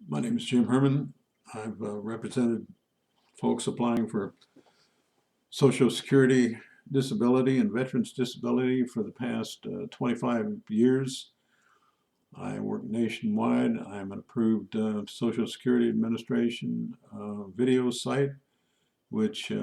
My name is Jim Herman. I've represented folks applying for Social Security disability and veterans disability for the past 25 years. I work nationwide. I'm an approved Social Security Administration video site, which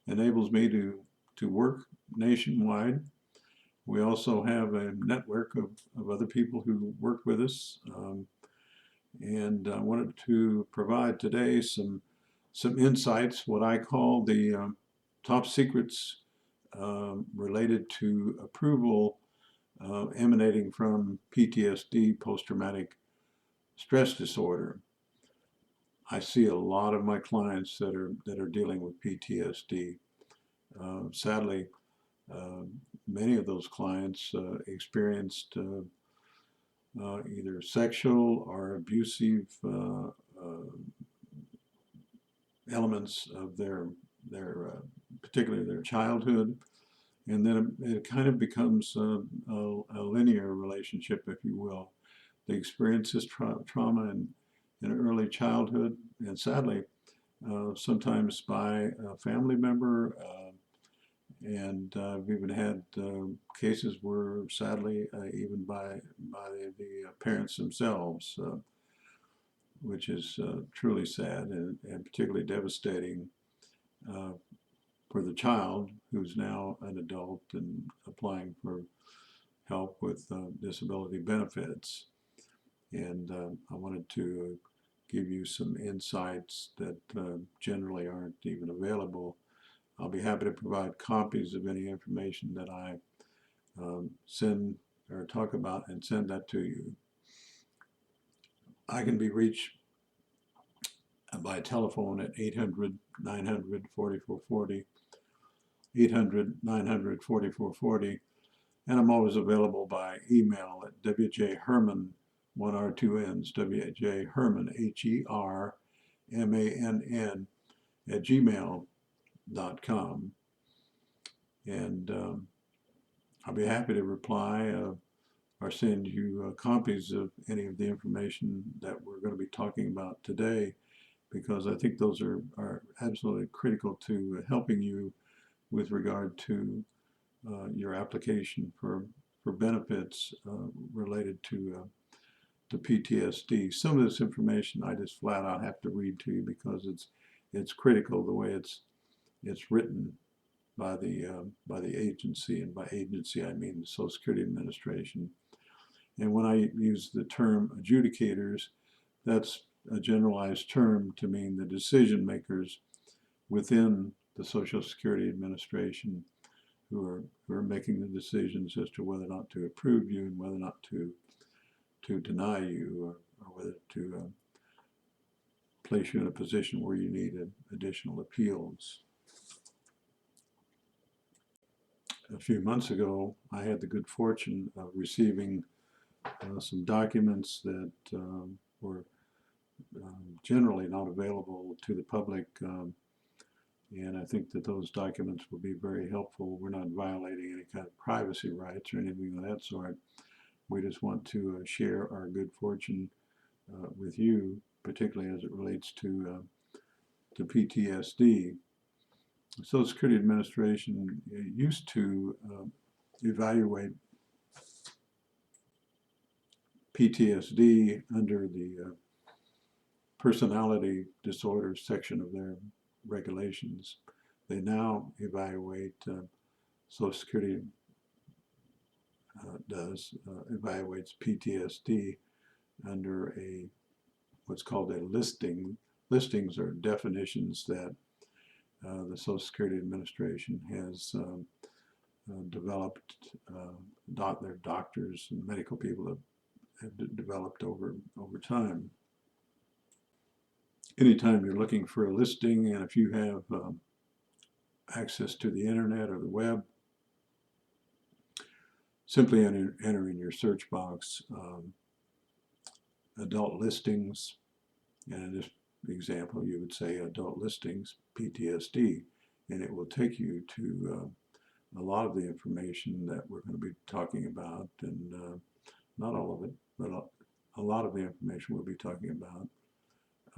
enables me to work nationwide. We also have a network of other people who work with us. And I wanted to provide today some insights, what I call the top secrets related to approval emanating from PTSD, post-traumatic stress disorder. I see a lot of my clients that are dealing with PTSD. Sadly, uh, many of those clients experienced either sexual or abusive elements of their particularly their childhood, and then it kind of becomes a linear relationship, if you will. They experience this trauma in early childhood, and sadly, sometimes by a family member. And I've even had cases where, sadly, even by the parents themselves, which is truly sad and particularly devastating uh, for the child who's now an adult and applying for help with disability benefits. And I wanted to give you some insights that generally aren't even available. I'll be happy to provide copies of any information that I send or talk about and send that to you. I can be reached by telephone at 800-900-4440, 800-900-4440, and I'm always available by email at wjherman, one R, two N's, wjherman, HERMANN, at gmail.com. And I'll be happy to reply or send you copies of any of the information that we're going to be talking about today, because I think those are absolutely critical to helping you with regard to your application for benefits related to PTSD. Some of this information I just flat out have to read to you because it's critical the way it's written by the agency, and by agency I mean the Social Security Administration. And when I use the term adjudicators, that's a generalized term to mean the decision makers within the Social Security Administration who are making the decisions as to whether or not to approve you and whether or not to deny you, or whether to place you in a position where you need additional appeals. A few months ago, I had the good fortune of receiving some documents that were generally not available to the public. And I think that those documents will be very helpful. We're not violating any kind of privacy rights or anything of that sort. We just want to share our good fortune with you, particularly as it relates to PTSD. The Social Security Administration used to evaluate PTSD under the personality disorders section of their regulations. They now evaluate, Social Security evaluates PTSD under what's called a listing. Listings are definitions that the Social Security Administration has developed. Their doctors and medical people have developed over time. Anytime you're looking for a listing, and if you have access to the internet or the web, simply enter in your search box adult listings, and in this example you would say adult listings PTSD, and it will take you to a lot of the information that we're going to be talking about, and not all of it, but a lot of the information we'll be talking about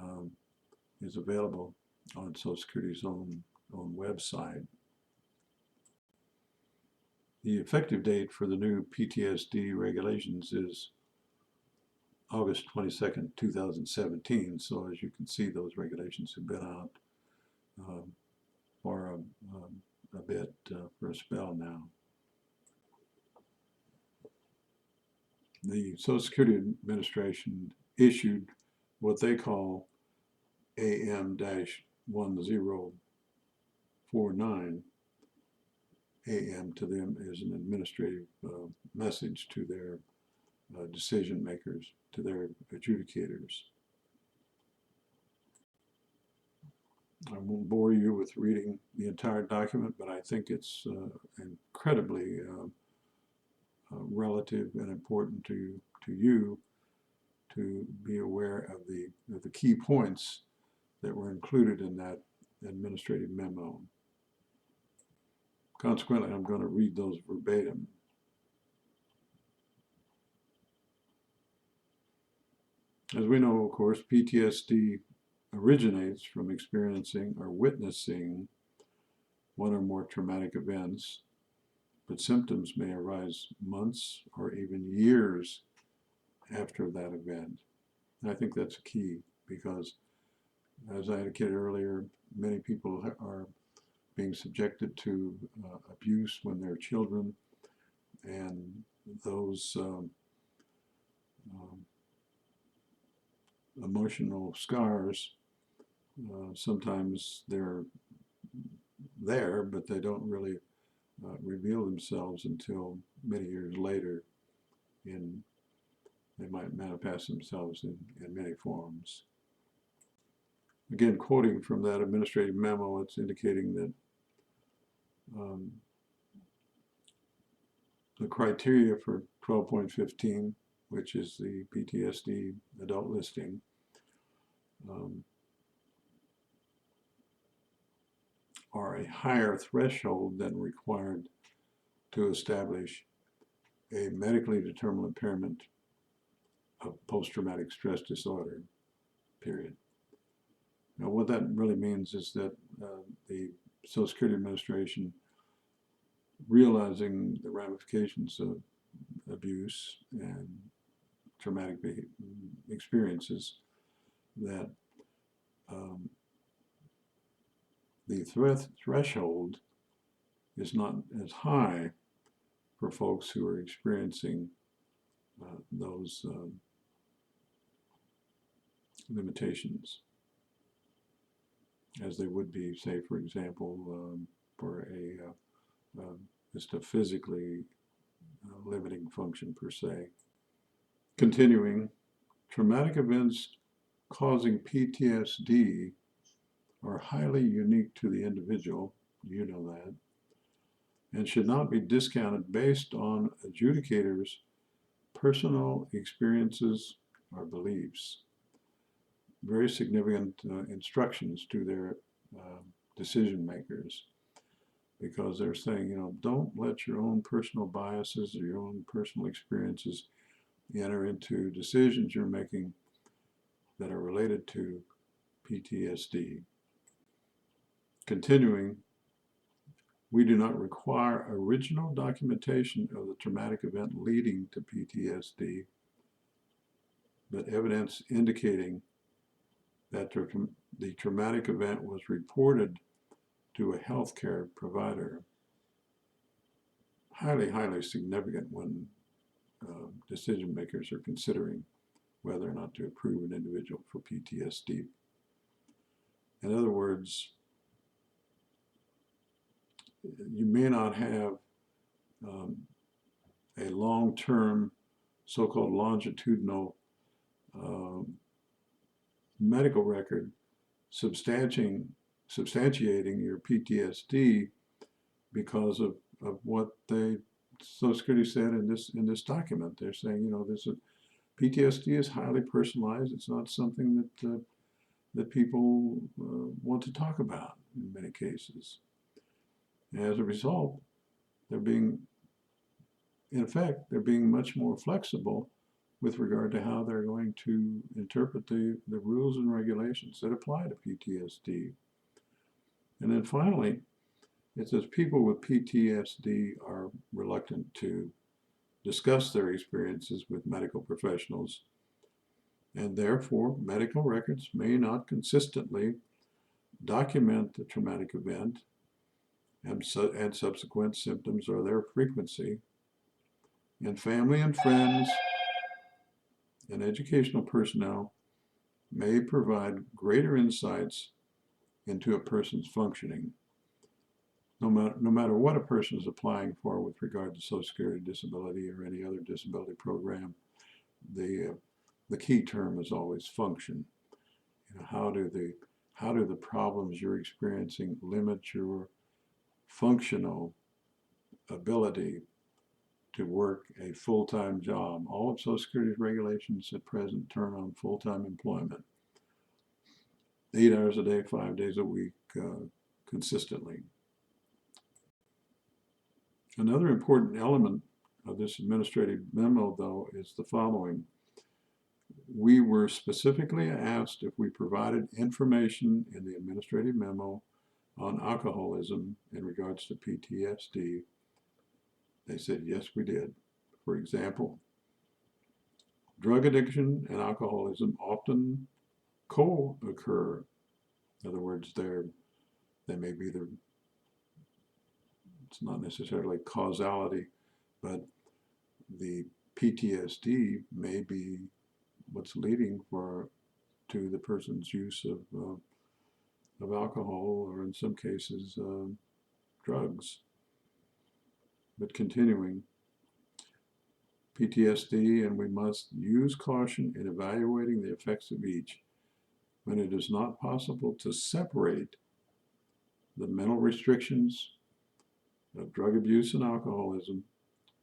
um, is available on Social Security's own website. The effective date for the new PTSD regulations is August 22nd, 2017. So as you can see, those regulations have been out um, for a bit, for a spell now. The Social Security Administration issued what they call AM-1049. AM to them is an administrative message to their decision makers, to their adjudicators. I won't bore you with reading the entire document, but I think it's incredibly relative and important to you to be aware of the key points that were included in that administrative memo. Consequently, I'm going to read those verbatim. As we know, of course, PTSD originates from experiencing or witnessing one or more traumatic events, but symptoms may arise months or even years after that event. And I think that's key because, as I indicated earlier, many people are being subjected to abuse when they're children, and those emotional scars, sometimes they're there, but they don't really reveal themselves until many years later. They might manifest themselves in many forms. Again, quoting from that administrative memo, it's indicating that the criteria for 12.15, which is the PTSD adult listing, are a higher threshold than required to establish a medically determined impairment of post-traumatic stress disorder, period. Now, what that really means is that the Social Security Administration, realizing the ramifications of abuse and traumatic experiences, that the threshold is not as high for folks who are experiencing those limitations as they would be, say, for example, for just a physically limiting function per se. Continuing, traumatic events causing PTSD are highly unique to the individual, you know that, and should not be discounted based on adjudicators' personal experiences or beliefs. Very significant instructions to their decision makers, because they're saying, don't let your own personal biases or your own personal experiences enter into decisions you're making that are related to PTSD. Continuing, we do not require original documentation of the traumatic event leading to PTSD, but evidence indicating that the traumatic event was reported to a healthcare provider. Highly, highly significant when decision makers are considering whether or not to approve an individual for PTSD. In other words, you may not have a long-term, so-called longitudinal medical record substantiating your PTSD because of what the Social Security said in this document. They're saying, PTSD is highly personalized. It's not something that people want to talk about in many cases. And as a result, they're being much more flexible with regard to how they're going to interpret the rules and regulations that apply to PTSD. And then finally, it says people with PTSD are reluctant to discuss their experiences with medical professionals, and therefore medical records may not consistently document the traumatic event and subsequent symptoms or their frequency. And family and friends and educational personnel may provide greater insights into a person's functioning. No matter what a person is applying for with regard to Social Security disability or any other disability program, the key term is always function. How do the problems you're experiencing limit your functional ability to work a full-time job? All of Social Security's regulations at present turn on full-time employment, 8 hours a day, 5 days a week, consistently. Another important element of this administrative memo, though, is the following. We were specifically asked if we provided information in the administrative memo on alcoholism in regards to PTSD. They said, yes, we did. For example, drug addiction and alcoholism often co-occur. In other words, they may be it's not necessarily causality, but the PTSD may be what's leading to the person's use of alcohol, or in some cases drugs. But continuing, PTSD, and we must use caution in evaluating the effects of each when it is not possible to separate the mental restrictions of drug abuse and alcoholism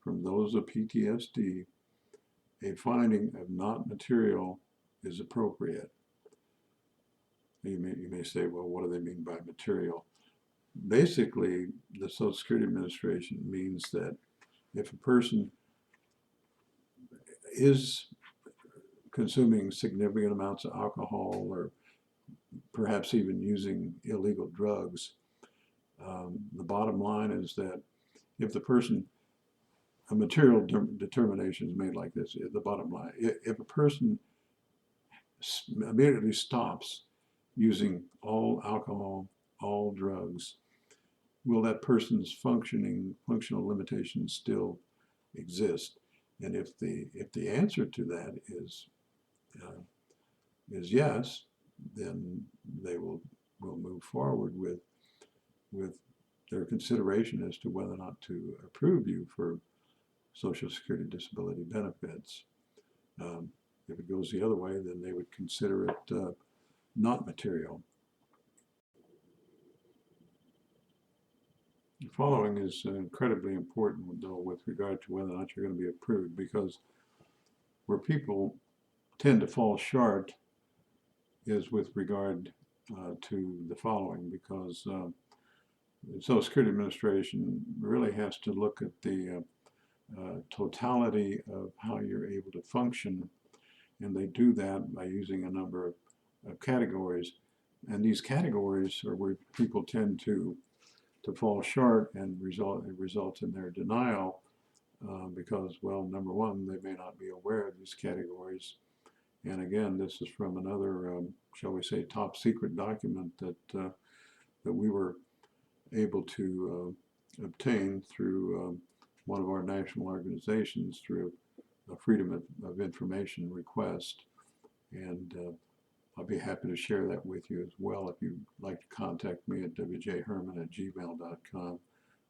from those of PTSD. A finding of not material is appropriate. You may say, well, what do they mean by material? Basically, the Social Security Administration means that if a person is consuming significant amounts of alcohol or perhaps even using illegal drugs, the bottom line is that if the person, a material determination is made like this, the bottom line, if a person immediately stops using all alcohol, all drugs, will that person's functional limitations still exist? And if the answer to that is yes, then they will move forward with their consideration as to whether or not to approve you for Social Security disability benefits. If it goes the other way, then they would consider it not material. The following is incredibly important, though, with regard to whether or not you're going to be approved, because where people tend to fall short is with regard to the following, because the Social Security Administration really has to look at the totality of how you're able to function, and they do that by using a number of categories, and these categories are where people tend to fall short, and it results in their denial because, well, number one, they may not be aware of these categories. And again, this is from another, shall we say, top secret document that we were able to obtain through one of our national organizations through a Freedom of Information request. And I'll be happy to share that with you as well if you'd like to contact me at wjherman@gmail.com,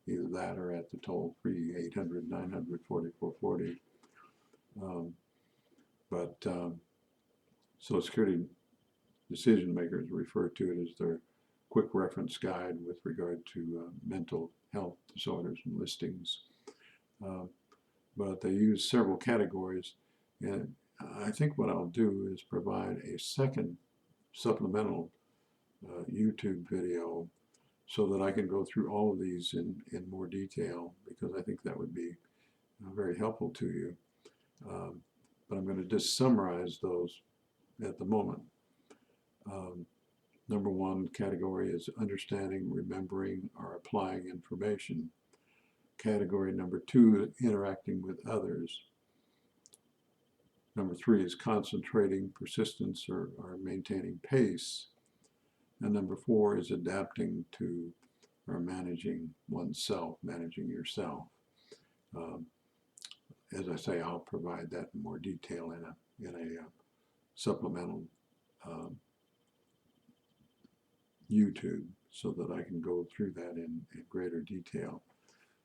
either that or at the toll-free 800-900-4440. Social Security decision makers refer to it as their quick reference guide with regard to mental health disorders and listings. But they use several categories, and I think what I'll do is provide a second supplemental YouTube video so that I can go through all of these in more detail, because I think that would be very helpful to you. but I'm going to just summarize those at the moment. Number one category is understanding, remembering, or applying information. Category number two, interacting with others. Number three is concentrating, persistence, or maintaining pace. And number four is adapting to or managing oneself, managing yourself. As I say, I'll provide that in more detail in a supplemental YouTube so that I can go through that in greater detail.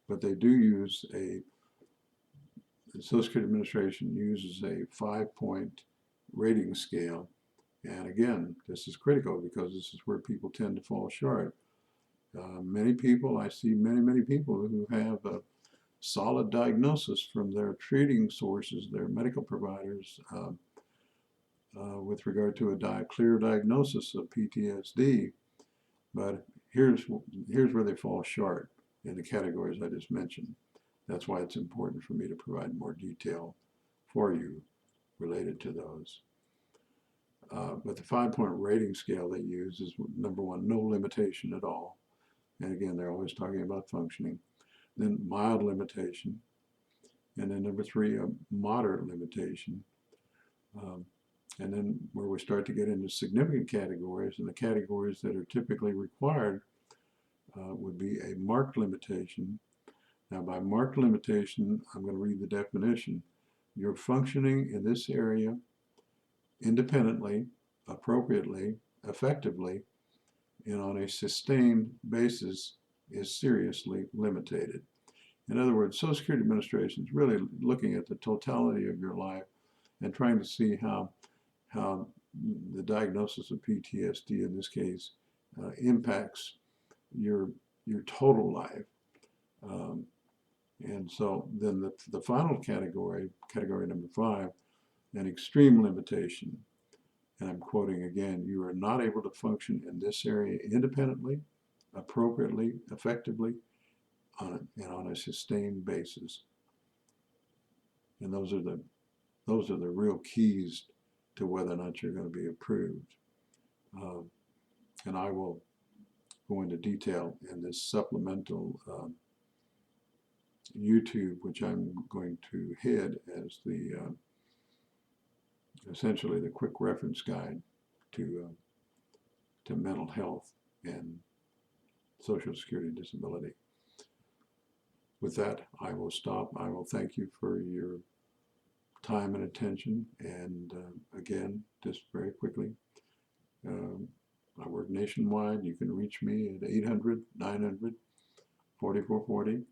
But they do use the Social Security Administration uses a 5-point rating scale. And again, this is critical because this is where people tend to fall short. Many people, I see many people who have a solid diagnosis from their treating sources, their medical providers, with regard to a clear diagnosis of PTSD. But here's where they fall short in the categories I just mentioned. That's why it's important for me to provide more detail for you related to those. But the 5-point rating scale they use is number one, no limitation at all. And again, they're always talking about functioning. Then mild limitation. And then number three, a moderate limitation. And then where we start to get into significant categories, and the categories that are typically required would be a marked limitation. Now, by marked limitation, I'm going to read the definition. You're functioning in this area independently, appropriately, effectively, and on a sustained basis is seriously limited. In other words, Social Security Administration is really looking at the totality of your life and trying to see how the diagnosis of PTSD in this case impacts your total life. And so then the final category number 5, an extreme limitation. And I'm quoting again, you are not able to function in this area independently, appropriately, effectively, and on a sustained basis. And those are the real keys to whether or not you're going to be approved. And I will go into detail in this supplemental YouTube, which I'm going to head as the essentially the quick reference guide to mental health and Social Security disability. With that, I will stop. I will thank you for your time and attention. And again, just very quickly, I work nationwide. You can reach me at 800-900-4440.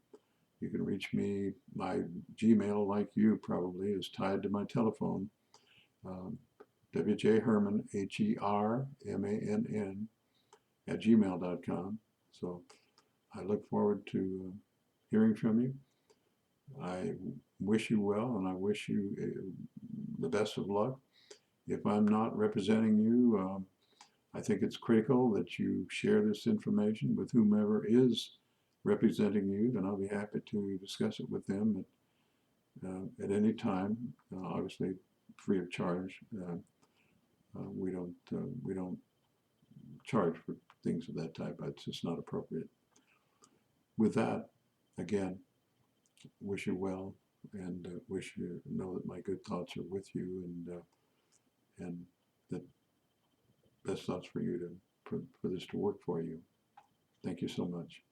You can reach me. My Gmail, like you probably, is tied to my telephone. WJHermann, HERMANN, @gmail.com. So I look forward to hearing from you. I wish you well, and I wish you the best of luck. If I'm not representing you, I think it's critical that you share this information with whomever is representing you, and I'll be happy to discuss it with them at any time, obviously free of charge. We don't charge for things of that type. It's just not appropriate. With that, again, wish you well, and wish you know that my good thoughts are with you, and that best thoughts for you for this to work for you. Thank you so much.